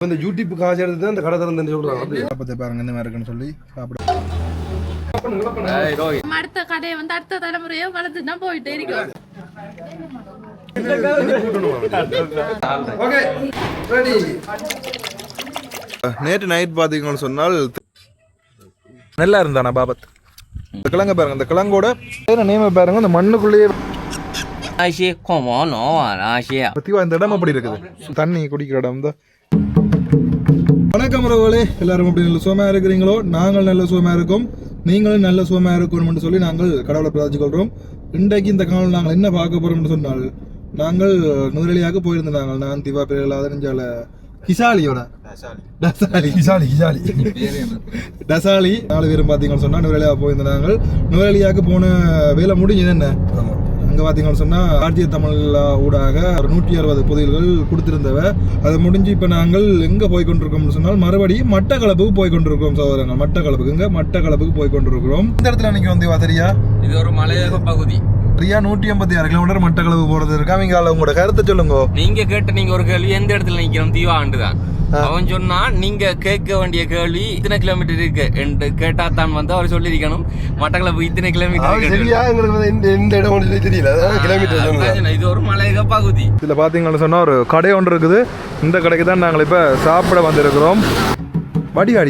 இந்த யூடியூப் காசு எடுத்து தான் இந்த கடை திறந்து சொல்றாங்க. அப்பத்தை பாருங்க இந்த மாதிரி இருக்குன்னு சொல்லி சாப்பிட. அடுத்த கடையை வந்து அடுத்த தலைமுறையோ வளர்த்து தான் போயிட்டே இருக்கோம். நேற்று நைட் பாத்தீங்கன்னு சொன்னால் நல்லா இருந்தானா பாபத். இந்த கிழங்க பாருங்க, இந்த கிழங்கோட நேம பாருங்க, இந்த மண்ணுக்குள்ளேயே பத்திவா இந்த இடம் அப்படி இருக்குது, தண்ணி குடிக்கிற இடம் தான். வணக்கம் உறவுகளே, எல்லாரும் அப்படி நல்ல சுகமா இருக்கிறீங்களோ? நாங்கள் நல்ல சுகமா இருக்கோம், நீங்களும் நல்ல சுகமா இருக்கணும்னு சொல்லி நாங்கள் கடவுளை பிரார்த்திச்சு கொள்றோம். இன்றைக்கு இந்த காலம் நாங்கள் என்ன பார்க்க போறோம்னு சொன்னால், நாங்கள் நுரலியாக போயிருந்தாங்க. நான் திவா பேரலாத நெஞ்சால கிசாலியோட டசாலி 4 பேரும் பார்த்தீங்கன்னு சொன்னால் நுரலியாக போயிருந்தாங்க. நுரலியாக போன வேலை முடிஞ்சது என்ன அங்கே பார்த்தீங்கன்னு சொன்னால் ஆர்ஜிய தமிழ் ஊடாக ஒரு 160 பொதில்கள் கொடுத்துருந்தவ. அதை முடிஞ்சு இப்போ நாங்கள் எங்கே போய் கொண்டிருக்கோம்னு சொன்னால் மறுபடியும் மட்டக்களப்புக்கு போய் கொண்டிருக்கிறோம் சகோதரங்கள். மட்டக்களப்புக்கு போய் கொண்டிருக்கிறோம். இந்த இடத்துல அன்னைக்கு வந்து சரியா இது ஒரு மலையக பகுதி. 186 கிலோமீட்டர் மட்டக்களப்பு போறது இருக்கா. அவங்க உங்களோட கருத்தை சொல்லுங்க. நீங்க ஒரு கேள்வி எந்த இடத்துல நிக்கிறோம் தீவா ஆண்டுதான் அவன் சொன்னா, நீங்க கேட்க வேண்டிய கேள்வி இத்தனை கிலோமீட்டர் இருக்கு என்று கேட்டா தான் வந்து அவர் சொல்லிருக்கணும் மட்டக்களப்பு இத்தனை கிலோமீட்டர். இது ஒரு மலையக பகுதி. இதுல பாத்தீங்கன்னு சொன்னா ஒரு கடை ஒன்று இருக்குது. இந்த கடைக்கு தான் நாங்கள் இப்ப சாப்பிட வந்திருக்கிறோம். வடிவா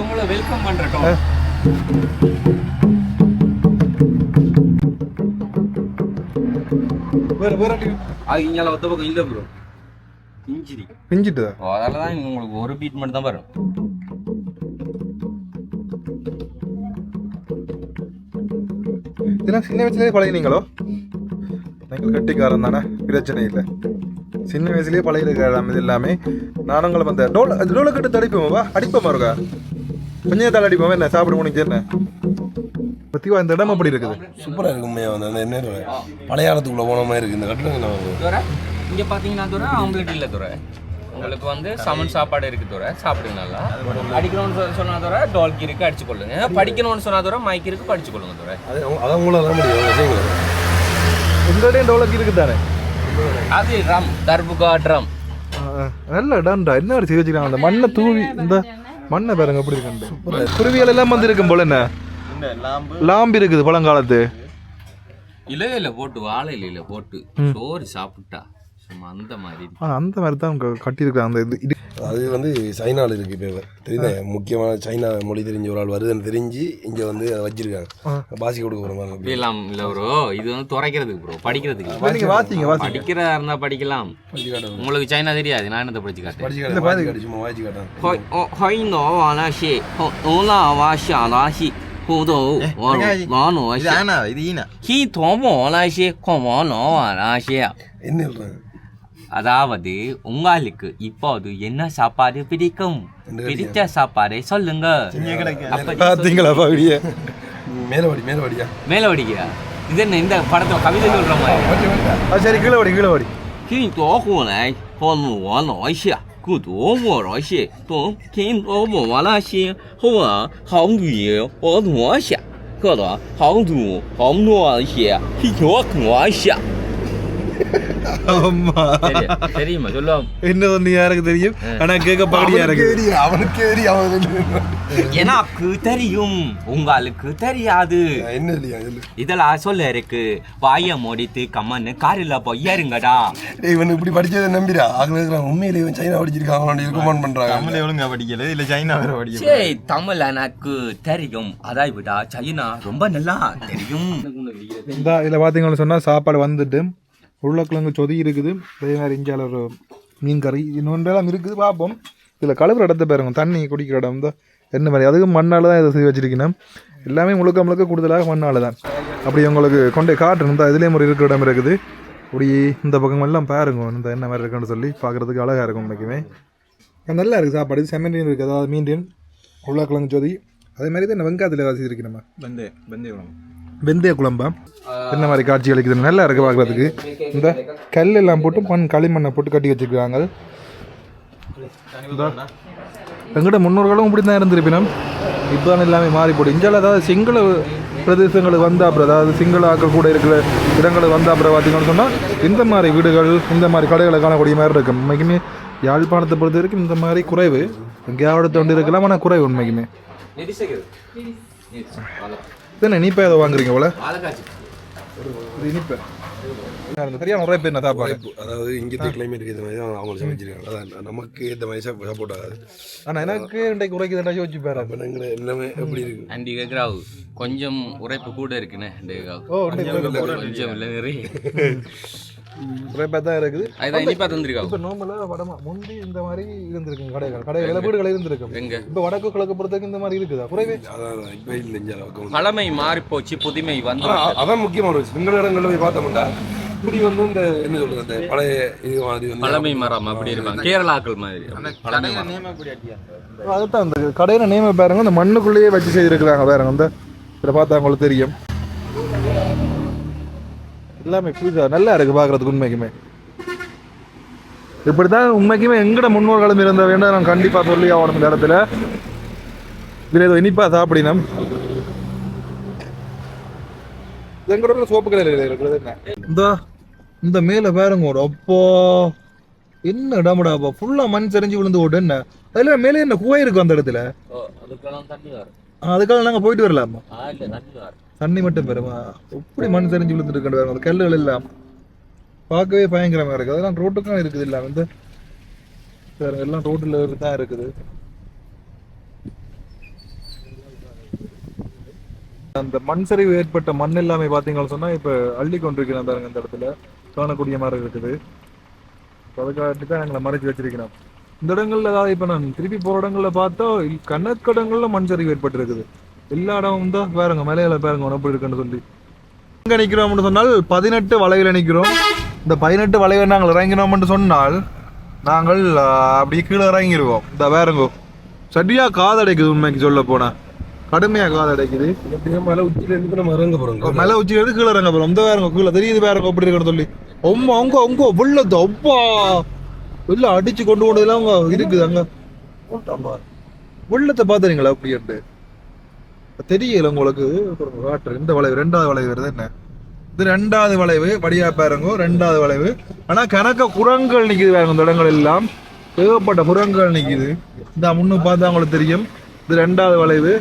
உங்களை வெல்கம் பண்றோம். இங்கால ஒத்த பக்கம் இல்ல ப்ரோ, பிஞ்சிட்டு அதனாலதான் உங்களுக்கு ஒரு பீட் மட்டும் தான் வரும். இதெல்லாம் சின்ன வயசுலேயே பழகினீங்களோ? நீங்கள் கட்டிக்காரன் தானே, பிரச்சனை இல்லை. சின்ன வயசுலேயே பழகிருக்காராம். இது எல்லாமே நானுங்களும் அந்த டோலை கட்டு தடிப்போமா அடிப்போமா இருக்கா, கொஞ்சத்தால் அடிப்போம். என்ன சாப்பிட முடிஞ்சு என்ன பத்திவா இந்த இடம் அப்படி இருக்குது. சூப்பராக இருக்குமே. அந்த என்ன பழையாளத்துக்குள்ள போன மாதிரி இருக்கு இந்த கட்டிடம். இங்க பாத்தீங்கன்னா துறை ஆம்லெட் இல்ல துறை, உங்களுக்கு வந்து சமன் சாப்பாடு இருக்கு துறை, சாப்பிடுங்க நல்லா. அடிக்கணும்னு சொன்னா துறை டால்கி இருக்கு, அடிச்சு கொள்ளுங்க. படிக்கணும்னு சொன்னா துறை மைக் இருக்கு, படிச்சு கொள்ளுங்க துறை. அதான் உங்களால முடியும். உங்களுடைய டோலக்கி இருக்கு தானே, அது ரம் தர்புகா ட்ரம். நல்ல இடம்டா. என்ன ஒரு செய்வச்சுக்கலாம். அந்த மண்ணை தூவி இந்த மண்ணை பாருங்க எப்படி இருக்கு. குருவிகள் எல்லாம் வந்து இருக்கும் போல. என்ன லாம்பு இருக்குது பழங்காலத்து இலையில போட்டு, வாழை இலையில போட்டு சோறு சாப்பிட்டா அந்த மாதிரி தான் கட்டியிருக்காங்க. அந்த இது அது வந்து சைனாவில் இருக்கு. இப்போ தெரியுது, முக்கியமான சைனா மொழி தெரிஞ்ச ஒரு ஆள் வருதுன்னு தெரிஞ்சு இங்கே வந்து அதை வச்சிருக்காங்க. பாசி கொடுக்க போகிற எல்லாம் இல்லை ப்ரோ. இது வந்து துறைக்கிறதுக்கு ப்ரோ, படிக்கிறதுக்கு. படிக்கிறதா இருந்தா படிக்கலாம். உங்களுக்கு சைனா தெரியாது, நான் என்னத்தை படிச்சு காட்டுறேன். சும்மா வாய்ச்சி காட்டேன். அதாவது உங்களுக்கு இப்போது என்ன சாப்பாடு பிடிக்கும், பிடிச்ச சாப்பாடை சொல்லுங்க. மேலவடிக்கா இது என்ன இந்த படத்தை கவிதை சொல்ற மாதிரி. சரி, கீழே வடி. தெரியுமா சொல்லுவோம். என்ன ஒண்ணு யாருக்கு தெரியும், ஆனா கேட்க பாடியா இருக்கு. அவனுக்கு எனக்கு தெரியும், உங்களுக்கு தெரியாது. இதெல்லாம் சொல்ல இருக்கு. வாய மூடிட்டு கம்மன்னு காரில் போய் ஏறுங்கடா. இவன் இப்படி படிச்சதை நம்பிடா. உண்மையில இவன் சைனா படிச்சிருக்காங்க, ரெக்கமெண்ட் பண்றாங்க. தமிழ் ஒழுங்கா படிக்கல, இல்ல சைனா வேற படிக்கல. தமிழ் எனக்கு தெரியும், அதாய் விடா சைனா ரொம்ப நல்லா தெரியும். இந்த இதுல பாத்தீங்கன்னு சொன்னா சாப்பாடு வந்துட்டு உருளைக்கிழங்கு சொதி இருக்குது. அதே மாதிரி இஞ்சால ஒரு மீன் கறி இன்னொன்றெல்லாம் இருக்குது. பார்ப்போம். இதில் கழுவுற இடத்த பாருங்க, தண்ணி குடிக்கிற இடம் தான் என்ன மாதிரி. அதுக்கு மண்ணால் தான் இதை செய்ய வச்சிருக்கணும். எல்லாமே முழுக்க கூடுதலாக மண்ணால் தான். அப்படி உங்களுக்கு கொண்டே காட்டணும் தான். இதுலேயே ஒரு இருக்கிற இடம் இருக்குது. அப்படி இந்த பக்கம் எல்லாம் பாருங்க, இந்த என்ன மாதிரி இருக்குன்னு சொல்லி பார்க்குறதுக்கு அழகாக இருக்கும். உண்மைக்குமே நல்லா இருக்குது சாப்பாடு. செம்மண்டியன் இருக்குது, அதாவது மீண்டியன் உருளைக்கிழங்கு சொதி. அதே மாதிரி தான் இந்த வெங்காயத்தில் வசிச்சிருக்கு. நம்ம வெந்தய குழம்பா என்ன மாதிரி காட்சி அளிக்குது, நல்லா இருக்குது பார்க்குறதுக்கு. இந்த கல் எல்லாம் போட்டு களிமண்ணை போட்டு கட்டி வச்சுருக்காங்க. எங்கிட்ட முன்னோர்களும் இப்படி தான் இருந்திருப்பினும் இப்போ தான் எல்லாமே மாறி போட்டு. இந்தியாவில் அதாவது சிங்கள பிரதேசங்களுக்கு வந்த அப்புறம், அதாவது சிங்கள ஆக்கள் கூட இருக்கிற இடங்களுக்கு வந்த அப்புறம் பார்த்தீங்கன்னு சொன்னால் இந்த மாதிரி வீடுகள், இந்த மாதிரி கடைகளை காணக்கூடிய மாதிரி இருக்கும். உண்மைக்குமே யாழ்ப்பாணத்தை பொறுத்த வரைக்கும் இந்த மாதிரி குறைவு எங்கேயாவது தொண்டு இருக்கலாம் ஆனால் குறைவு உண்மைக்குமே. என்ன இனிப்பா ஏதோ வாங்குறீங்க போல? இது இனிப்பா சரியான உரைப்பு என்ன சாப்பாடு? அதாவது இங்கே கிளைமேட்டுக்கு ஏற்ற மாதிரி தான் அவங்க சமைச்சிருக்காங்க. அதான் நமக்கு ஏற்ற மாதிரி சப்போர்ட் ஆகாது. ஆனால் எனக்கு இன்றைக்கு உரைக்குதுண்டா யோசிச்சு பாரு. அப்போ நாங்கள் எல்லாமே எப்படி இருக்கு? அண்டி கேட்குறாவு கொஞ்சம் உரைப்பு கூட இருக்குண்ணே. கொஞ்சம் இல்லை நிறைய உரைப்பாக தான் இருக்குது. அதுதான் இனிப்பா தந்திருக்காங்க. இப்போ நார்மலாக வடமா முந்தி இந்த மாதிரி இருந்திருக்கும் கடைகள் வீடுகள் இருந்திருக்கும். எங்க இப்போ வடக்கு கிழக்கு பொறுத்தவரைக்கும் இந்த மாதிரி இருக்குதா குறைவே? அதான் இப்போ இல்லை. பழமை மாறி போச்சு, புதுமை வந்து. அதான் முக்கியமான ஒரு விஷயம். எங்கள் இடங்களில் போய் பார்த்தோம்னா இப்படி வந்து இந்த என்ன சொல்றது அந்த பழைய இது மாதிரி வந்து பழமை மரம் அப்படி இருப்பாங்க, கேரளாக்கள் மாதிரி. அதுதான் அந்த கடையில் நேம பாருங்க, அந்த மண்ணுக்குள்ளேயே வச்சு செய்திருக்கிறாங்க பாருங்க. அந்த இதில் பார்த்தா உங்களுக்கு தெரியும். எல்லாமே புரியுதா, நல்லா இருக்கு பார்க்கறதுக்கு. உண்மைக்குமே இப்படித்தான் உண்மைக்குமே எங்கட முன்னோர்களும் இருந்த வேண்டாம். நான் கண்டிப்பா சொல்லி ஆகணும் இந்த இடத்துல. இதுல ஏதோ இனிப்பா சாப்பிடினோம். எங்களோட சோப்பு கடையில் இருக்கிறது என்ன இந்த மேல பாருங்க ஒரு அப்போ என்ன இடமுடா அப்போ ஃபுல்லா மண் செறிஞ்சு விழுந்து ஓட்டு. என்ன அதுல மேலே என்ன குகை இருக்கும் அந்த இடத்துல? அதுக்காக நாங்க போயிட்டு வரலாமா? தண்ணி மட்டும் பெறுமா? எப்படி மண் தெரிஞ்சு விழுந்துட்டு பாருங்க. அந்த கல்லுகள் எல்லாம் பார்க்கவே பயங்கரமா இருக்கு. அதெல்லாம் ரோட்டுக்கும் இருக்குது. இல்ல வந்து எல்லாம் ரோட்டுல தான் இருக்குது. அந்த மண் சரிவு ஏற்பட்ட மண் எல்லாமே பாத்தீங்கன்னு சொன்னா இப்ப அள்ளி கொண்டிருக்கிறோம் பாருங்க. இந்த இடத்துல காணக்கூடிய மாதிரி இருக்குது. அதுக்காக தான் எங்களை மறைச்சு வச்சிருக்கிறோம். இந்த இடங்கள்ல ஏதாவது இப்ப நான் திருப்பி போற இடங்கள்ல பார்த்தா கணக்கடங்கள்ல மண் சரிவு ஏற்பட்டு இருக்குது. எல்லா இடமும் தான் பாருங்க, மலையில பாருங்க எப்படி இருக்குன்னு சொல்லி. எங்க நிக்கிறோம்னு சொன்னால் 18 வளைவில் நிக்கிறோம். இந்த 18 வளைவை நாங்கள் இறங்கினோம்னு சொன்னால் நாங்கள் அப்படி கீழே இறங்கிடுவோம். இந்த பாருங்க சரியா காதடைக்குது. உண்மைக்கு சொல்ல போனா கடுமையா காதடைக்குது. மலை உச்சியில இருந்து நம்ம இறங்க போறோம். மலை உச்சியில இருந்து கீழே இறங்க போறோம். இந்த பாருங்க கீழே தெரியுது பாருங்க எப்படி இருக்குன்னு சொல்லி. அவங்க வெள்ளத்து அப்பா வெள்ளம் அடிச்சு கொண்டு போனதுலாம் அவங்க இருக்குது. அங்க வெள்ளத்தை பாத்துறீங்களா அப்படின்ட்டு தெரியல உங்களுக்கு. இந்த வளைவு 2வது வளைவு வருது. என்ன இது 2வது வளைவு? வடியா பாருங்க 2வது வளைவு. ஆனா கணக்க குரங்கள் நிக்குது பாருங்க. இந்த இடங்கள் எல்லாம் ஏகப்பட்ட குரங்கள் நிக்குது. இந்த முன்னு பார்த்தா உங்களுக்கு தெரியும். இது 2வது வளைவு.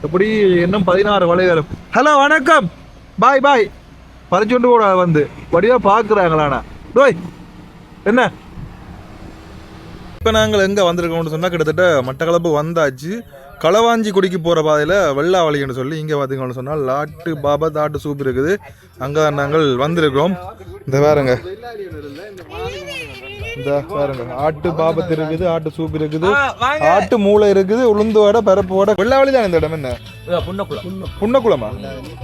எப்படி இன்னும் 16 வளைவு வரும். ஹலோ வணக்கம் பாய் பாய் பறிச்சுட்டு கூட வந்து வடிவா பாக்குறாங்களாண்ணா டோய் என்ன. இப்போ நாங்கள் எங்கே வந்திருக்கோம்னு சொன்னால் கிட்டத்தட்ட மட்டக்களப்பு வந்தாச்சு. களவாஞ்சி குடிக்கு போகிற பாதையில் வெள்ளாவளின்னு சொல்லி இங்கே பார்த்தீங்கன்னு சொன்னால் ஆட்டு பாபத் ஆட்டு சூப் இருக்குது. அங்கே நாங்கள் வந்திருக்கோம். இந்த பாருங்க, இந்த பாருங்க ஆட்டு பாபத் இருக்குது, ஆட்டு சூப் இருக்குது, ஆட்டு மூளை இருக்குது, உளுந்து வடை, பருப்பு வடை. வெள்ளாவளி தான் இந்த இடம். என்ன புன்னக்குளமா?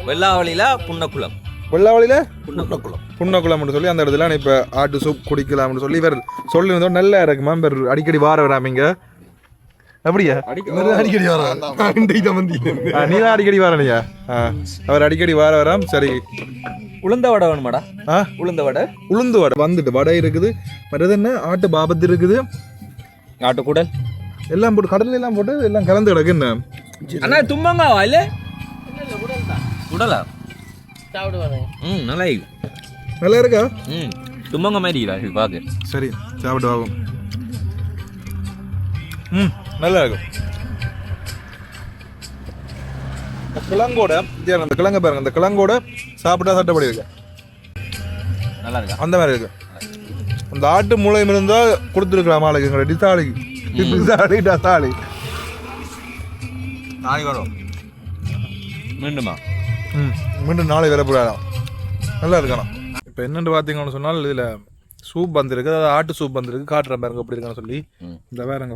வெள்ளாவளியில புன்னக்குளம், வெள்ளாவளியில புன்னக்குளம்னு சொல்லி அந்த இடத்துல இப்போ ஆட்டு சூப் குடிக்கலாம்னு சொல்லி இவர் சொல்லியிருந்தோம். நல்லா இருக்குமா? இவர் அடிக்கடி வார வராமிங்க. அப்படியா? அடிக்கடி வர நீ தான் அடிக்கடி வரலையா? அவர் அடிக்கடி வராம். சரி, உளுந்த வடை வேணுமாடா? உளுந்து வடை வந்துட்டு வடை இருக்குது. மற்றது என்ன ஆட்டு பாபத்து இருக்குது, ஆட்டுக்கூடல் எல்லாம் போட்டு கடல எல்லாம் போட்டு எல்லாம் கலந்து கிடக்கு. என்ன அண்ணா தும்பங்காவா இல்லை உடலா? நல்லா இருக்கா? தும்பங்க மாதிரி பாக்கு. சரி சாப்பிட்டு ஆகும். நல்லா இருக்கும். கிழங்கோட அந்த கிழங்க பாருங்க, அந்த கிழங்கோட சாப்பிட்டா சட்டப்படி இருக்கு. நல்லா இருக்கு. அந்த மாதிரி இருக்கு. அந்த ஆட்டு மூளையும் இருந்தா கொடுத்துருக்கலாம் ஆளுக்கு. எங்களை டிசாலி நாளைக்கு வரும். மீண்டுமா? மீண்டும் நாளை வர போறாராம். நல்லா இருக்கணும். இப்போ என்னென்னு பார்த்தீங்கன்னு சொன்னால் இதில் சூப் வந்துருக்கு. அதாவது ஆட்டு சூப் வந்துருக்கு. காட்டுறேன் பாருங்க எப்படி இருக்கான்னு சொல்லி. இந்த பாருங்க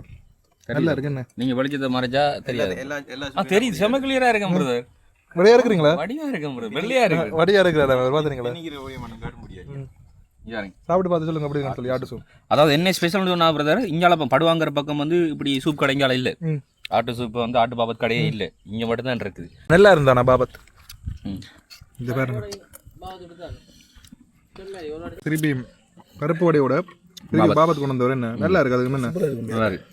நல்லா இருக்கு. என்ன நீங்க வெளிச்சத்தை மறைச்சா தெரியாது. தெரியுது, செம கிளியரா இருக்கேன் பிரதர். வடியா இருக்கிறீங்களா? வடிவா இருக்கேன் பிரதர், வெள்ளையா இருக்கு. வடியா இருக்கிறாரா பாத்துறீங்களா? சாப்பிட்டு பார்த்து சொல்லுங்க எப்படி இருக்குன்னு சொல்லி ஆட்டு சூப். அதாவது என்ன ஸ்பெஷல் சொன்னா பிரதர், இங்கால படுவாங்கிற பக்கம் வந்து இப்படி சூப் கடைங்கால இல்ல. ஆட்டு சூப் வந்து ஆட்டு பாபத் கடையே இல்ல, இங்க மட்டும் தான் இருக்குது. நல்லா இருந்தானா பாபத்? இந்த பாருங்க திருப்பி பருப்பு வடையோட திருப்பி பாபத் கொண்டு வந்தவர். என்ன நல்லா இருக்கு. அதுக்கு என்ன நல்லா இருக்கு.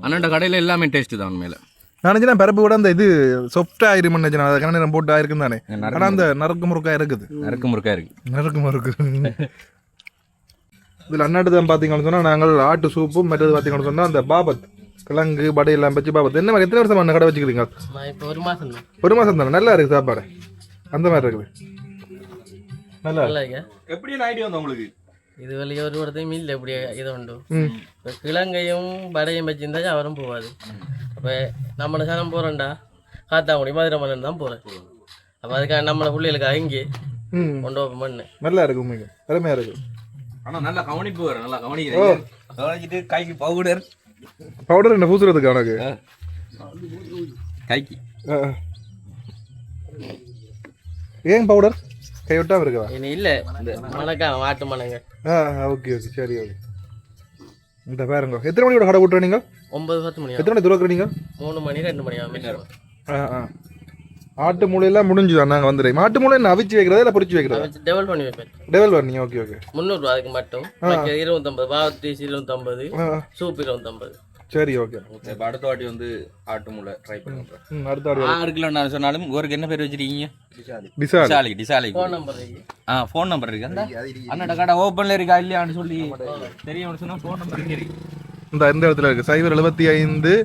அண்ணா கடையில எல்லாமே டேஸ்ட் தான் உண்மையில. நினைச்சேன் பருப்பு கூட அந்த இது சொஃப்டா ஆயிருமே நினைச்சேன். அதை கண்ண போட்டு ஆயிருக்கும் தானே. ஆனா அந்த நறுக்கு முறுக்கா இருக்குது. நறுக்கு முறுக்கா இருக்கு. நறுக்கு முறுக்கு இதில் அன்னாட்டு தான் பார்த்தீங்கன்னு சொன்னால் நாங்கள் ஆட்டு சூப்பும் மற்றது பார்த்தீங்கன்னு சொன்னால் அந்த பாபத் கிழங்கு படையெல்லாம் வச்சு பாபத் என்ன மாதிரி எத்தனை வருஷம் அந்த கடை வச்சுக்கிறீங்க? இப்போ ஒரு மாதம் தான். ஒரு மாதம் தானே. நல்லா இருக்குது சாப்பாடு அந்த மாதிரி இருக்குது. நல்லா இல்லைங்க, எப்படி ஐடியா வந்து உங்களுக்கு? இது வெளியே ஒரு இடத்தையும் இல்லை எப்படி இது உண்டு. இப்போ கிழங்கையும் வடையும் வச்சிருந்தா அவரும் போகாது. அப்போ நம்மளை சனம் போகிறோம்டா காத்தாங்குடி மதுரை மன்னன் தான் போகிறேன். அப்போ அதுக்காக நம்மளை பிள்ளைகளுக்கு இங்கே கொண்டு வைப்போம் மண்ணு. நல்லா இருக்கு உண்மைக்கு அருமையாக இருக்குது. ஆனால் நல்லா கவனிப்பு வரும். நல்லா கவனிக்கிறேன். கவனிச்சிட்டு கைக்கு பவுடர் என்ன பூசுறதுக்கு அவனுக்கு கைக்கு ஏன் பவுடர் கை விட்டாம இருக்கா? இனி இல்லை இந்த மணக்கா மாட்டு மணங்க. ஓகே ஓகே சரி ஓகே. இந்த பாருங்க எத்தனை மணியோட கடை விட்டுற நீங்கள்? 9-10 மணி எத்தனை மணி துறக்குற நீங்கள்? 3 மணி 2 மணி ஆகும். ஆட்டு மூளையெல்லாம் முடிஞ்சுதான் நாங்கள் வந்துடுறோம். மாட்டு மூளை என்ன அவிச்சு வைக்கிறதா இல்லை பொரிச்சு வைக்கிறதா? டெவல் பண்ணி வைப்பேன். டெவல் பண்ணி ஓகே ஓகே. 300 ரூபா அதுக்கு மட்டும். 250 பாவத்தி 250 சூப் 250. சரி ஓகே. அடுத்த வாட்டி வந்து ஆட்டு முளை ட்ரை பண்ணுறேன். அடுத்த வாட்டி 6 கிலோ நான் சொன்னாலும் ஊருக்கு என்ன பேர் வச்சிருக்கீங்க? டிசாலி. டிசாலி. ஃபோன் நம்பர் இருக்கு. ஃபோன் நம்பர் இருக்கு. அந்த அண்ணாட கடை ஓப்பன்ல இருக்கா இல்லையான்னு சொல்லி தெரியும் சொன்னா ஃபோன் நம்பர் இங்கே இருக்கு. இந்த இடத்துல இருக்கு 075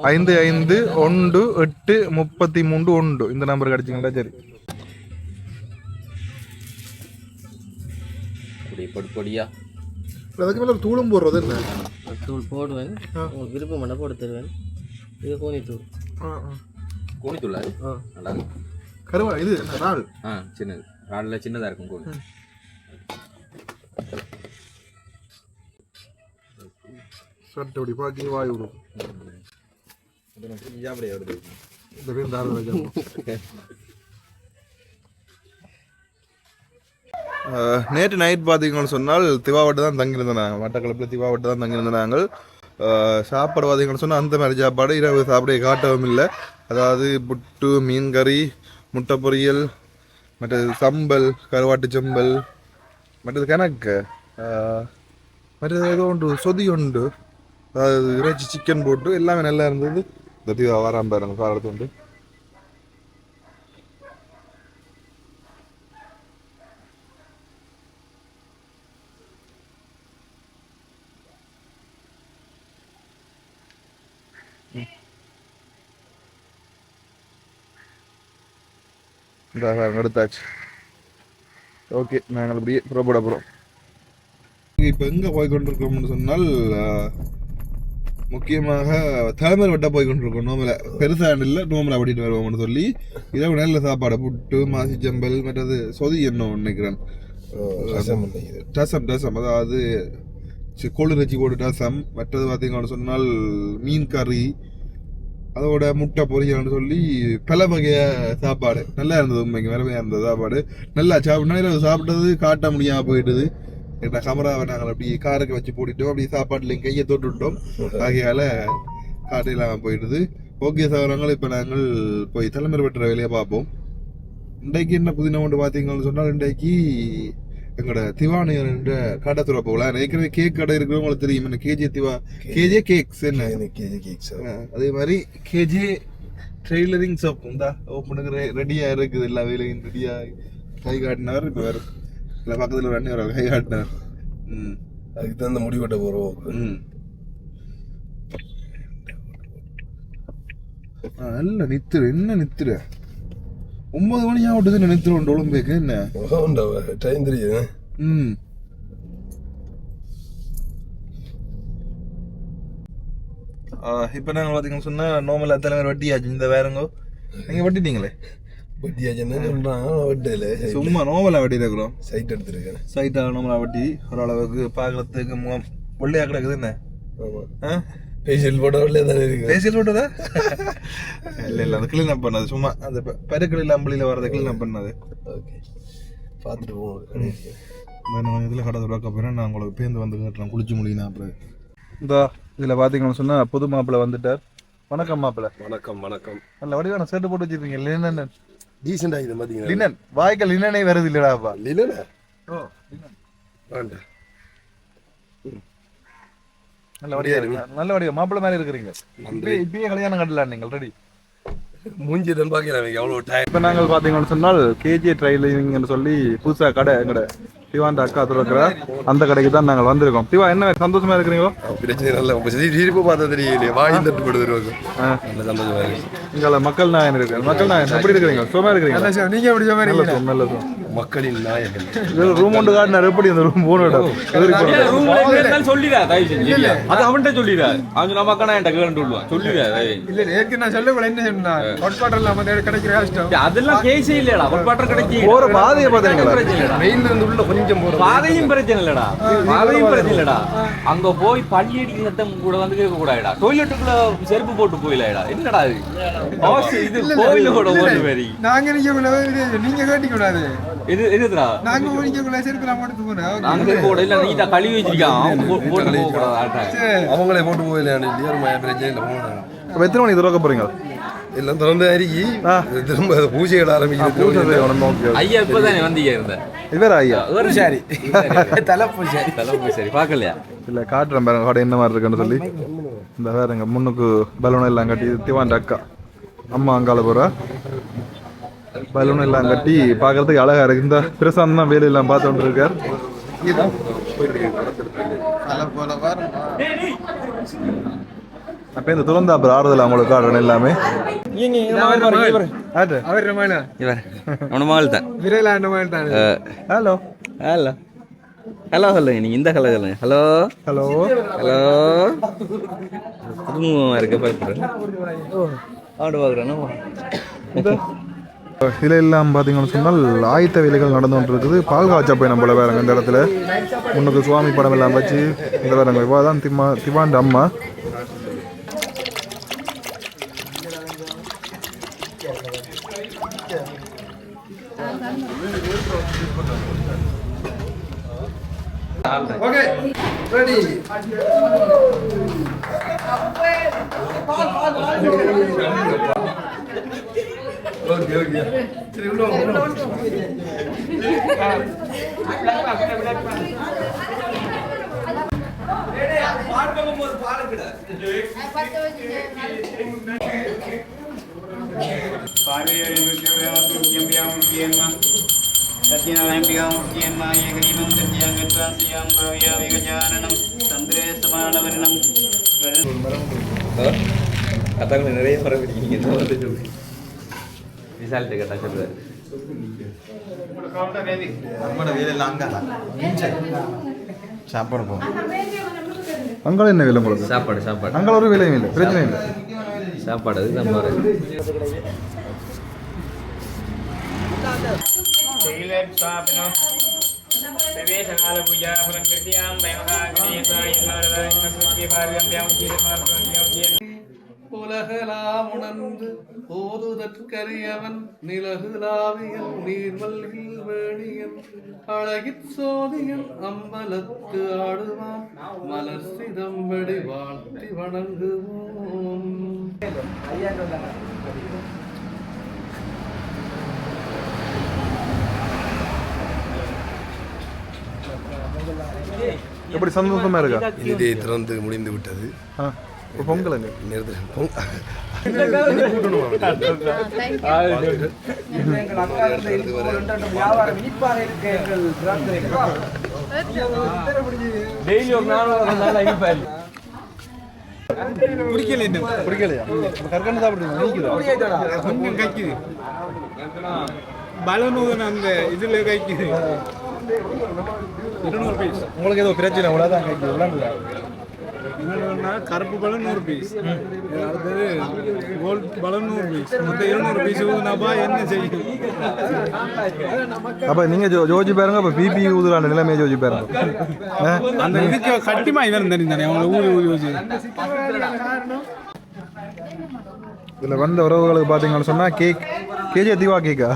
55 1 8 33 1 இந்த நம்பர் கிடைச்சிங்களா? சரி. பொடியா அதுக்கு மேலே தூளும் போடுறது என்ன? தூள் போடுவேன். உங்களுக்கு விருப்பம் பண்ண போட்டு தருவேன். இது கோணித்தூள். கோணித்தூள் அது நல்லா இருக்கும். கருவா இது ரால் சின்னது ராலில் சின்னதாக இருக்கும் கோணி. சட்டப்படி பாக்கி வாய் விடும். வருது இந்த பேர் தாராள. நேற்று நைட் பார்த்தீங்கன்னு சொன்னால் திவாவட்டு தான் தங்கியிருந்தோம். நாங்கள் மட்டக்களப்பில் திவாவட்டு தான் தங்கியிருந்தோம். நாங்கள் சாப்பாடு பார்த்தீங்கன்னு சொன்னால் அந்த மாதிரி சாப்பாடு இரவு சாப்பிட காட்டவும் இல்லை. அதாவது புட்டு, மீன் கறி, முட்டை பொரியல், மற்றது சம்பல், கருவாட்டு சம்பல், மற்றது கணக்கு, மற்றது ஏதோ உண்டு சொதி உண்டு, அதாவது இறைச்சி சிக்கன் போட்டு எல்லாமே நல்லா இருந்தது. இந்த திவா வராமல் பாருங்க காலத்து உண்டு. எடுத்தாச்சு. ஓகே, நாங்கள் அப்படியே புறப்பட போகிறோம். இப்போ எங்கே போய்கொண்டிருக்கோம்னு சொன்னால் முக்கியமாக தலைமையில் வெட்ட போய்கொண்டிருக்கோம். நோமலை பெருசாக இல்லை, நோமலை அப்படிட்டு வருவோம்னு சொல்லி இரவு நல்ல சாப்பாடு புட்டு, மாசி ஜம்பல், மற்றது சொதி என்ன நினைக்கிறேன் ரசம், அதாவது கொள்ளிறைச்சி போட்டு ரசம், மற்றது பார்த்தீங்கன்னு சொன்னால் மீன் கறி, அதோட முட்டை பொரியல்னு சொல்லி பல வகைய சாப்பாடு நல்லா இருந்தது. உண்மைக்கு வேறமையாக இருந்தது சாப்பாடு. நல்லா சாப்பிட்டோம். சாப்பிட்டது காட்ட முடியாமல் போயிட்டுது. எங்கள் கேமராவை நாங்கள் அப்படி காருக்கு வச்சு போட்டுட்டோம். அப்படி சாப்பாட்டில் கையை தொட்டுவிட்டோம். ஆகையால் காட்டு இல்லாமல் போயிடுது. ஓகே சகோதரங்கள், இப்போ நாங்கள் போய் தலைமுறை வெட்டுற வேலையை பார்ப்போம். இன்றைக்கு என்ன புதினம் ஒன்று பார்த்தீங்கன்னு சொன்னால் இன்றைக்கு எங்களோட திவானியர் என்ற கடை துறை போகலாம். ஏற்கனவே கேக் கடை இருக்கிறவங்களுக்கு தெரியும். என்ன கேஜே கேக்ஸ் என்ன கேஜே கேக்ஸ், அதே மாதிரி கேஜே ட்ரெய்லரிங் ஷாப் இந்த ஓப்பனுக்கு ரெடியாக இருக்குது. எல்லா வேலையும் ரெடியாக கை காட்டினவர். இப்போ வேறு இல்லை பக்கத்தில் ஒரு அண்ணி ஒரு கை காட்டினார். அதுக்கு தான் அந்த முடிவெட்ட போகிறோம். நல்ல நித்துரு என்ன நித்துரு 9 மணி ஆகட்டுது நினைத்துருவோம். ஒழும்பேக்கு என்ன டைம் தெரியுது. இப்போ நாங்கள் பார்த்தீங்கன்னு சொன்னால் நோமலா தலைவர் வட்டியாச்சு. இந்த வேறங்கோ நீங்கள் வட்டிட்டீங்களே? வட்டியாச்சுன்னு சொல்கிறாங்க. வட்டியில் சும்மா நோமலா வட்டி இருக்கிறோம். சைட் எடுத்துருக்கேன். சைட்டாக நோமலா வட்டி ஓரளவுக்கு பார்க்குறதுக்கு முகம் வெள்ளையாக கிடக்குது. என்ன ஃபேஷியல் போட்டவர்களே தானே இருக்கு. ஃபேஷியல் போட்டதா? இல்லை அந்த கிளீன் அப் பண்ணது. சும்மா அந்த பெருக்களில் அம்பளியில் வர்றதை கிளீன் அப் பண்ணது. ஓகே, பார்த்துட்டு போவோம். இதில் கடை துறக்க போகிறேன். நான் உங்களுக்கு பேருந்து வந்து கேட்டுறேன் குளிச்சு முடியினா. அப்புறம் இந்த இதில் பார்த்தீங்கன்னு சொன்னால் புது மாப்பிள்ளை வந்துட்டார். வணக்கம் மாப்பிள்ளை. வணக்கம் வணக்கம். நல்ல வடிவான ஷர்ட் போட்டு வச்சுருக்கீங்க. லினன் டீசெண்டாக இது பார்த்தீங்கன்னா லினன் வாய்க்க லினனே வருது இல்லைடாப்பா? லினனா? ஓ லினன் வேண்டாம். நல்ல வடிவா இருக்கு. நல்ல வடிவா மாப்பிள்ளை மாதிரி இருக்கிறீங்க. இப்பயே கல்யாணம் கட்டலாம் நீங்கள். ரெடி மூஞ்சி தான் பார்க்கலாம் எவ்வளோ டைம். இப்போ நாங்கள் பார்த்தீங்கன்னு சொன்னால் கேஜே ட்ரைலிங்னு சொல்லி புதுசாக கடை எங்கட திவான் அக்கா துறக்கிற அந்த கடைக்கு தான் நாங்கள் வந்திருக்கோம். திவா என்ன சந்தோஷமா இருக்கிறீங்களோ? பிரச்சனை நல்ல சிரிப்பு பார்த்தா தெரியலையே, வாங்கி தட்டு போடுது. நல்ல சந்தோஷமா இருக்கு. இங்கே மக்கள் நாயன் இருக்கு. மக்கள் நாயன் எப்படி இருக்கிறீங்க? சும்மா இருக்கிறீங்க? நீங்க எப்படி நல்ல மக்களின் நாயகன். ரூம் ஒன்று காட்டினார். எப்படி இந்த ரூம் போன சொல்லிடா அது அவன்கிட்ட சொல்லிடா. அவன் நம்ம அக்கா நான் கேட்டு விடுவான். சொல்லிடா இல்ல ஏற்கனவே நான் சொல்ல என்ன சொன்னா ஹாட்ஸ்பாட் இல்லாம கிடைக்கிற கஷ்டம். அதெல்லாம் கேஸே இல்லடா. ஹாட்ஸ்பாட் கிடைச்சி போற பாதையை பார்த்தீங்களா? மெயின்ல இருந்து உள்ள கொஞ்சம் போற பாதையும் பிரச்சனை இல்லடா. பாதையும் பிரச்சனை இல்லடா. அங்க போய் பள்ளி அடிக்கிற சத்தம் கூட வந்து கேட்க கூடாதுடா. டொய்லெட்டுக்குள்ள செருப்பு போட்டு போயிடா. என்னடா இது கோயில கூட ஓட்டு மாதிரி நாங்க நீங்க கேட்டிக்க கூடாது. இது இதுடா நாங்க ஓடிக்கக்குள்ள செருப்பு நான் போட்டு போறேன். அங்க கூட இல்ல நீட்டா கழுவி வச்சிருக்கான். போட்டு போக கூடாது. அவங்களே போட்டு போயிடல. பிரச்சனை இல்லை. போனாங்க. அப்போ எத்தனை மணிக்கு திறக்க போறீங்க? எல்லாம் திறந்து அருகி திரும்ப பூஜைகள் ஆரம்பிச்சு. ஐயா இப்பதானே வந்தீங்க இருந்த இவர் ஐயா சரி தலைப்பூசரி பார்க்கலையா? இல்லை காட்டுறேன் பாருங்க கடை என்ன மாதிரி இருக்குன்னு சொல்லி. இந்த வேறுங்க முன்னுக்கு பலூன் எல்லாம் கட்டி திவான் அக்கா அம்மா அங்கால போகிறா. பலூன் எல்லாம் கட்டி பார்க்கறதுக்கு அழகா இருக்கு. இந்த பிரசாந்த் தான் வேலையெல்லாம் பார்த்துட்டு இருக்கார். அப்போ இந்த துறந்தாப்புற ஆறுதல் அவங்களுக்கு காட்டுறேன் எல்லாமே. ஹலோ ஹலோ ஹலோ சொல்லுங்க. நீங்க இந்த ஹலோ சொல்லுங்க. ஹலோ ஹலோ ஹலோ குடும்பமா இருக்க பார்க்குறேன். ஆடு பார்க்குறேன். இதில் எல்லாம் பார்த்தீங்கன்னு சொன்னால் ஆயத்த வேலைகள் நடந்து கொண்டு இருக்குது. பால் காய்ச்சா போய் நம்மள வேறங்க இந்த இடத்துல முன்னுக்கு சுவாமி படம் எல்லாம் வச்சு இந்த வேறங்க இவா தான் திவாண்ட அம்மா. Okay ready. ஓகே ஓகே சரி உள்ள கத்தாங்க நிறைய பரவிட்டீங்க. ரிசல்ட் கேட்டா சொல்லுவாரு. சாப்பாடு போகும். அங்கே என்ன விலை உங்களுக்கு? சாப்பாடு சாப்பாடு அங்கே ஒரு விலையும் இல்லை, பிரச்சனை இல்லை. சாப்பாடு அது நம்ம உலகலாம் உணர்ந்து ஓதுதற்கரியவன் நிலகுலாவியன் நீர்மல்கில் வேணியன் அழகிற் சோதியன் அம்பலத்து ஆடுவான் மலர் சிதம்படி வாழ்த்தி வணங்குவோம். எப்படி சந்தோஷமா இருக்கா? இது திறந்து முடிந்து விட்டது. பொங்கலுங்க பலனூதன் அந்த இதுல கைக்குது. உங்களுக்கு ஏதோ பிரச்சனை அவ்வளோதான் கைக்கு. கருப்பு பலன் 100 பீஸ், அடுத்தது கோல்ட் பலன் 100 பீஸ், மொத்தம் 200 பீஸ் ஊதுனாப்பா என்ன செய்யும்? அப்போ நீங்கள் ஜோஜி பாருங்க. அப்போ பிபி ஊதுறான நிலைமையை ஜோஜி பாருங்க. அந்த இதுக்கு கட்டிமா இவன் தானே அவங்கள ஊதி வச்சு. இதில் வந்த உறவுகளுக்கு பார்த்தீங்கன்னு சொன்னால் கேக் கேஜே திவா கேக்கா?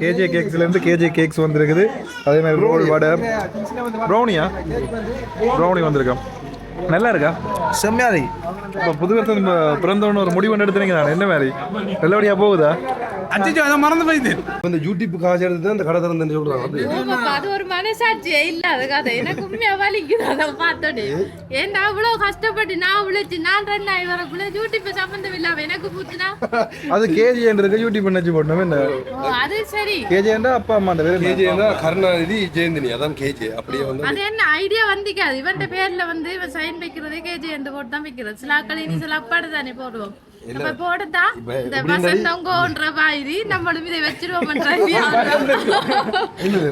கேஜே கேக்ஸ்லேருந்து கேஜே கேக்ஸ் வந்திருக்குது. அதே மாதிரி ரோல் வடை ப்ரௌனி வந்திருக்கோம். நல்லா இருக்கா? செம்மையா இருக்கு. இப்போ புது வருஷம் பிறந்தவொன்னு ஒரு முடிவு எடுத்துனீங்க நான் என்ன மாதிரி நல்லபடியாக போகுதா? அச்சோ அதை மறந்து போயிட்டு இந்த யூடியூப் காசு எடுத்து அந்த கடை திறந்து சொல்றாங்க. ஆமாப்பா, அது ஒரு மனசாட்சியே இல்லாத கதை. எனக்கு உண்மையா வலிக்குது அதை பார்த்தோன்னே. ஏன்டா அவ்வளவு கஷ்டப்பட்டு நான் உழைச்சு நான் ரன் ஆகி வரக்குள்ள யூடியூப் சம்பந்தம் இல்லாம எனக்கு பூச்சுனா அது கேஜின்றது யூடியூப் நினைச்சு போட்டோம் என்ன? அது சரி. கேஜின்றா அப்பா அம்மா அந்த பேர் கேஜேனா கருணாநிதி ஜெயந்தினி அதான் கேஜே அப்படியே வந்து அது என்ன ஐடியா வந்திக்காது. இவன்ட பேர்ல வந்து இவன் சைன் வைக்கிறதே கேஜி என்று போட்டு தான் வைக்கிறது. சில ஆக்கள் இனி சில அப்பாடு தானே போடுவோம். நம்ம போடுதா இந்த வசந்தங்கோன்ற மாதிரி நம்மளும் இதை வச்சிருவோம்.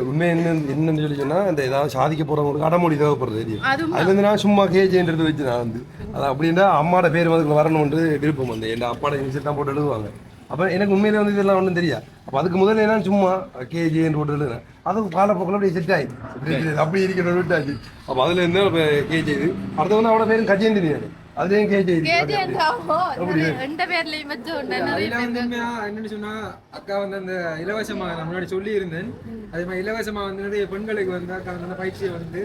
உண்மை என்னன்னு சொல்லி சொன்னா இந்த ஏதாவது சாதிக்க போறவங்களுக்கு அடமொழி தேவைப்படுறது. அதுல இருந்து நான் சும்மா கேஜேன்றது வச்சு நான் வந்து அது அப்படின்னா அம்மாட பேர் வந்து வரணும்னு விருப்பம் வந்து என் அப்பாட இனிஷியல் தான் போட்டு எழுதுவாங்க. அப்போ எனக்கு உண்மையிலே வந்து இதெல்லாம் ஒன்றும் தெரியாது. அப்போ அதுக்கு முதல்ல என்ன சும்மா கேஜின்னு போட்டு எழுதுனேன். அதுவும் காலப்போக்கில் அப்படியே செட் ஆகிடுச்சு. அப்படி இருக்கிற விட்டாச்சு. அப்போ அதில் இருந்தால் இப்போ கேஜி இது அடுத்த வந்து அவட பேரும் கஜேந்திரி அதுலேயும் கேஜி என்னன்னு சொன்னா அக்கா வந்து அந்த இலவசமாக நான் முன்னாடி சொல்லி இருந்தேன். அதே மாதிரி இலவசமாக வந்து நிறைய பெண்களுக்கு வந்து அக்கா அந்த பயிற்சியை வந்து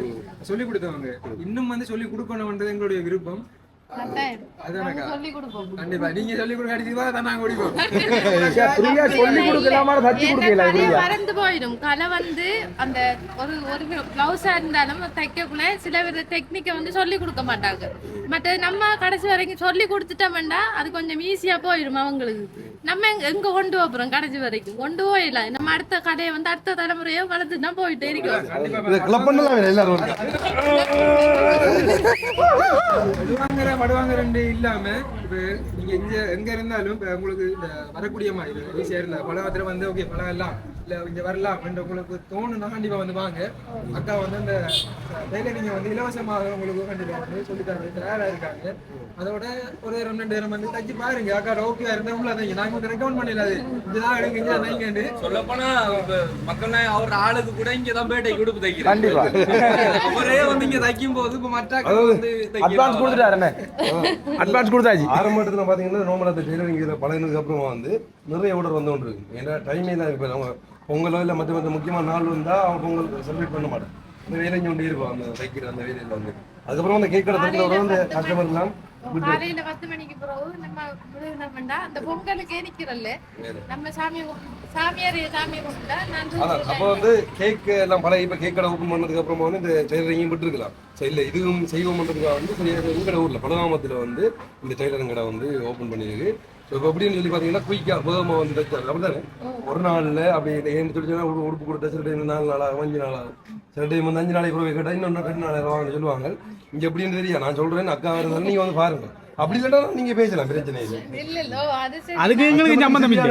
சொல்லி கொடுத்தவங்க. இன்னும் வந்து சொல்லி கொடுக்கணும்ன்றது எங்களுடைய விருப்பம். கண்டிப்பா நீங்க சொல்லி மறந்து போயிடும். கலை வந்து அந்த ஒரு பிளவுஸா இருந்தாலும் தைக்கக்குள்ள சில வித டெக்னிக்கை வந்து சொல்லி கொடுக்க மாட்டாங்க. மற்ற நம்ம கடைசி வரைக்கும் சொல்லி கொடுத்துட்டோம்னா அது கொஞ்சம் ஈஸியா போயிடும் அவங்களுக்கு. நம்ம எங்க கொண்டு போறோம் கடைசி வரைக்கும் கொண்டு போயிடல. நம்ம அடுத்த கடையை வந்து அடுத்த தலைமுறையோ வளர்த்து தான் போயிட்டே இருக்கோம். படுவாங்க ரெண்டு இல்லாம இப்ப நீங்க எங்க இருந்தாலும் இப்ப உங்களுக்கு இந்த வரக்கூடிய மாதிரி ஈஸியா இருந்தா பழவத்துல வந்து ஓகே பழம் எல்லாம் இல்ல இங்க வரலாம் உங்களுக்கு தோணுன்னா கண்டிப்பா வந்து வாங்க. அக்கா வந்து அந்த நீங்க வந்து இலவசமாக உங்களுக்கு கண்டிப்பா வந்து சொல்லித்தர தயாரா இருக்காங்க. அதோட ஒரு 2 நேரம் வந்து தச்சு பாருங்க. அக்கா ஓகே இருந்தா உங்களை நாங்க வந்து ரெக்கமெண்ட் பண்ணிடாது இதுதான் எடுங்க இங்க நீங்க சொல்ல போனா மக்கள் அவர் ஆளுக்கு கூட இங்கதான் பேட்டை கொடுப்பு தைக்கிறேன். கண்டிப்பா அவரே வந்து இங்க தைக்கும் போது இப்ப மற்ற அட்வான்ஸ் கொடுத்துட்டாருன்னு அட்வான்ஸ் கொடுத்தாச்சு. ஆரம்பத்தில் பார்த்தீங்கன்னா நோமலா டெய்லரிங் இதில் பழகினதுக்கு அப்புறமா வந்து நிறைய ஆர்டர் வந்து கொண்டு இருக்கு. ஏன்னா டைமே தான் இப்போ அவங்க பொங்கலோ இல்லை மற்ற முக்கியமான நாள் வந்தால் அவங்க பொங்கல் செலிப்ரேட் பண்ண மாட்டேன். இந்த வேலைங்க கொண்டே இருப்பாங்க அந்த தைக்கிற அந்த வேலையில் வந்து. அதுக்கப்புறம் அந்த கேக் கடை வந்து கஸ்டமர்லாம் காலையில 10 மணிக்கு பிறகு நம்ம முழுவதும் அந்த பொங்கலுக்கே நிக்கிறல்ல நம்ம சாமியார் சாமி கும்பிட்டா நான் அப்போ வந்து கேக் எல்லாம் பழைய இப்போ கேக் கடை ஓப்பன் பண்ணதுக்கு அப்புறமா வந்து இந்த டெய்லரிங்கும் விட்டுருக்கலாம். சரி இல்லை இதுவும் செய்வோம்ன்றதுக்காக வந்து எங்கட ஊரில் பலகாமத்தில் வந்து இந்த டெய்லரிங் கடை வந்து ஓப்பன் பண்ணியிருக்கு. ஸோ இப்போ எப்படின்னு சொல்லி பார்த்தீங்கன்னா குயிக்காக வேகமாக வந்து தைச்சாங்க. அப்படி தானே ஒரு நாளில் அப்படி ஏன்னு சொல்லி சொன்னால் உடுப்பு கொடுத்தா சில டைம் 4 நாளாகும் 5 நாளாகும். சில டைம் வந்து 5 நாளைக்கு பிறகு கேட்டால் இன்னொன்று 2 நாளைக்கு வாங்கன்னு சொல்லுவாங்க. இங்கே எப்படின்னு தெரியா நான் சொல்கிறேன் அக்கா இருந்தாலும் நீங்கள் வந்து பாருங்கள். அப்படி இல்லைன்னா நீங்க பேசலாம் பிரச்சனை இல்லை. அதுக்கு எங்களுக்கு சம்பந்தம் இல்லை.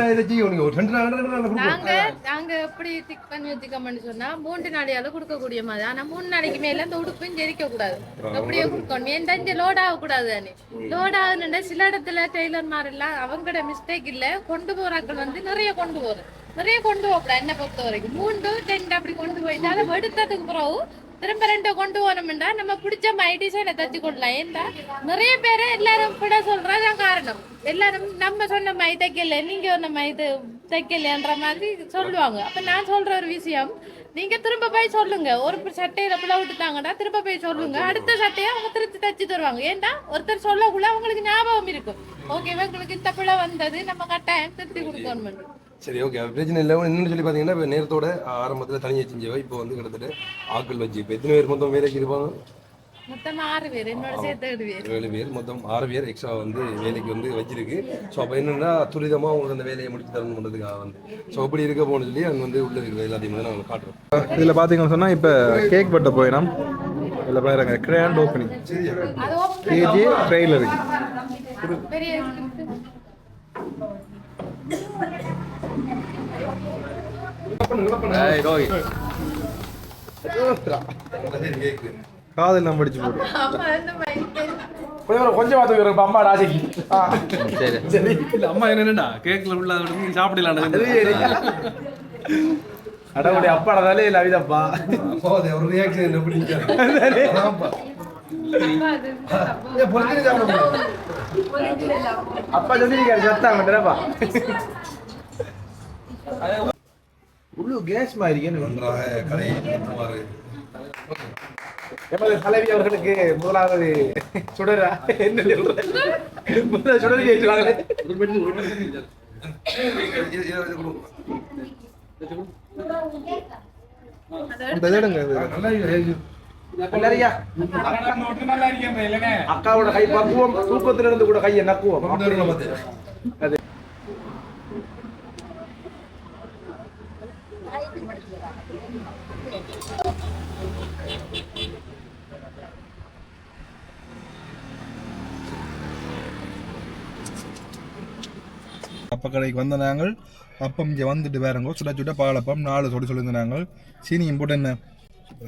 நாங்க எப்படி டிக் பண்ணி வச்சுக்கோம்னு சொன்னா 3 நாளையால கொடுக்கக்கூடிய மாதிரி. ஆனா 3 நாளைக்கு மேல அந்த உடுப்பும் ஜெரிக்க கூடாது. அப்படியே கொடுக்கணும். ஏன் தஞ்சை லோட் ஆகக்கூடாது தானே. லோட் ஆகுதுன்னா சில இடத்துல டெய்லர் மாதிரி எல்லாம் அவங்களோட மிஸ்டேக் இல்லை. கொண்டு போறாக்கள் வந்து நிறைய கொண்டு போகக்கூடாது. என்ன பொறுத்த வரைக்கும் 3 10 அப்படி கொண்டு போயிட்டு அதை எடுத்ததுக்கு பிறகு திரும்ப 2 கொண்டு போனோம்னா நம்ம பிடிச்ச மாதிரி டிசைனை தச்சு கொள்ளலாம். ஏன்டா நிறைய பேர் எல்லாரும் விட சொல்றதான் காரணம். எல்லாரும் நம்ம சொன்ன மாதிரி தைக்கல நீங்க சொன்ன மாதிரி தைக்கலன்ற மாதிரி சொல்லுவாங்க. அப்ப நான் சொல்ற ஒரு விஷயம் நீங்க திரும்ப போய் சொல்லுங்க. ஒரு சட்டையில பிள்ளை விட்டுட்டாங்கன்னா திரும்ப போய் சொல்லுங்க. அடுத்த சட்டையை அவங்க திருத்தி தச்சு தருவாங்க. ஏன்டா ஒருத்தர் சொல்லக்குள்ள அவங்களுக்கு ஞாபகம் இருக்கும். ஓகே எங்களுக்கு இந்த பிள்ளை வந்தது நம்ம கட்டாயம் திருத்தி கொடுக்கணும். சரி ஓகே பிரச்சனை இல்லை. என்னென்னு சொல்லி பார்த்தீங்கன்னா இப்போ நேரத்தோட ஆரம்பத்தில் தனியாக செஞ்சவை இப்போ வந்து கிட்டத்தட்ட ஆட்கள் வச்சு இப்போ எத்தனை பேர் மொத்தம் வேலைக்கு இருப்பாங்க? மொத்தம் 6 பேர் என்னோட சேர்த்து 7 பேர் மொத்தம் 6 பேர் எக்ஸ்ட்ரா வந்து வேலைக்கு வந்து வச்சிருக்கு. ஸோ அப்போ என்னென்னா துரிதமாக உங்களுக்கு அந்த வேலையை முடிச்சு தரணுன்றதுக்காக வந்து ஸோ அப்படி இருக்க போகணும்னு சொல்லி அங்கே வந்து உள்ள இருக்கிற எல்லாத்தையும் வந்து நாங்கள் காட்டுறோம். இதில் பார்த்தீங்கன்னு சொன்னால் இப்போ கேக் பட்ட போயிடும். இதில் பாருங்க கிராண்ட் ஓப்பனிங் கேஜி ட்ரெய்லரிங் காதல் நம்ம படிச்சு போடுறோம். கொஞ்சம் பார்த்து அம்மா ராசிக்கு சரி இல்லை அம்மா என்னென்னா கேக்கில் உள்ள சாப்பிடலாம் அடவுடைய அப்பாடதாலே இல்லை அவிதப்பா ஒரு ரியாக்ஷன் எப்படி அப்பா சொல்லிருக்காரு சத்தாங்கப்பா உள்ள கேஸ் மாதிரி கடை எமது தலைவி அவர்களுக்கு முதலாவது சுடரா என்ன முதல் சுடர் கேட்டுவாங்களே அக்காவோட கை பக்குவம் தூக்கத்திலிருந்து கூட கையை நக்குவோம் அது அப்ப கடைக்கு வந்த நாங்கள் அப்பம் இங்கே வந்துட்டு வேறங்கோ சுட சுட பாலப்பம் 4 சொல்லியிருந்த நாங்கள் சீனியும் போட்டு என்ன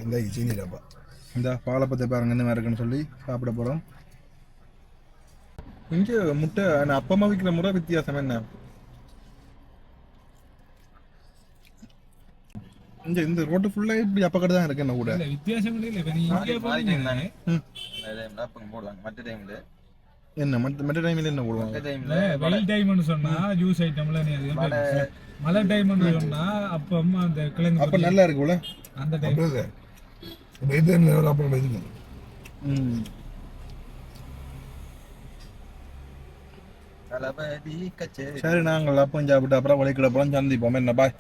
இந்த சீனி டப்பா இந்த பாலப்பத்தை பாருங்க என்ன இருக்குன்னு சொல்லி சாப்பிட போகிறோம். இங்கே முட்டை அப்பமா விற்கிற முறை வித்தியாசம் என்ன இங்கே இந்த ரோட்டு ஃபுல்லாக இப்படி அப்ப கடை தான் இருக்கு என்ன கூட வித்தியாசம் என்ன மற்ற டைமில் என்ன போடுவாங்க வெயில் டைம்னு சொன்னா ஜூஸ் ஐட்டம்ல மழை டைம்னு சொன்னா அப்பம் அந்த கிழங்கு அப்ப நல்லா இருக்குல்ல அந்த டைம் சரி நாங்கள் அப்பம் சாப்பிட்டு அப்புறம் வழிக்கிட அப்புறம் சந்திப்போம் என்ன பாய்.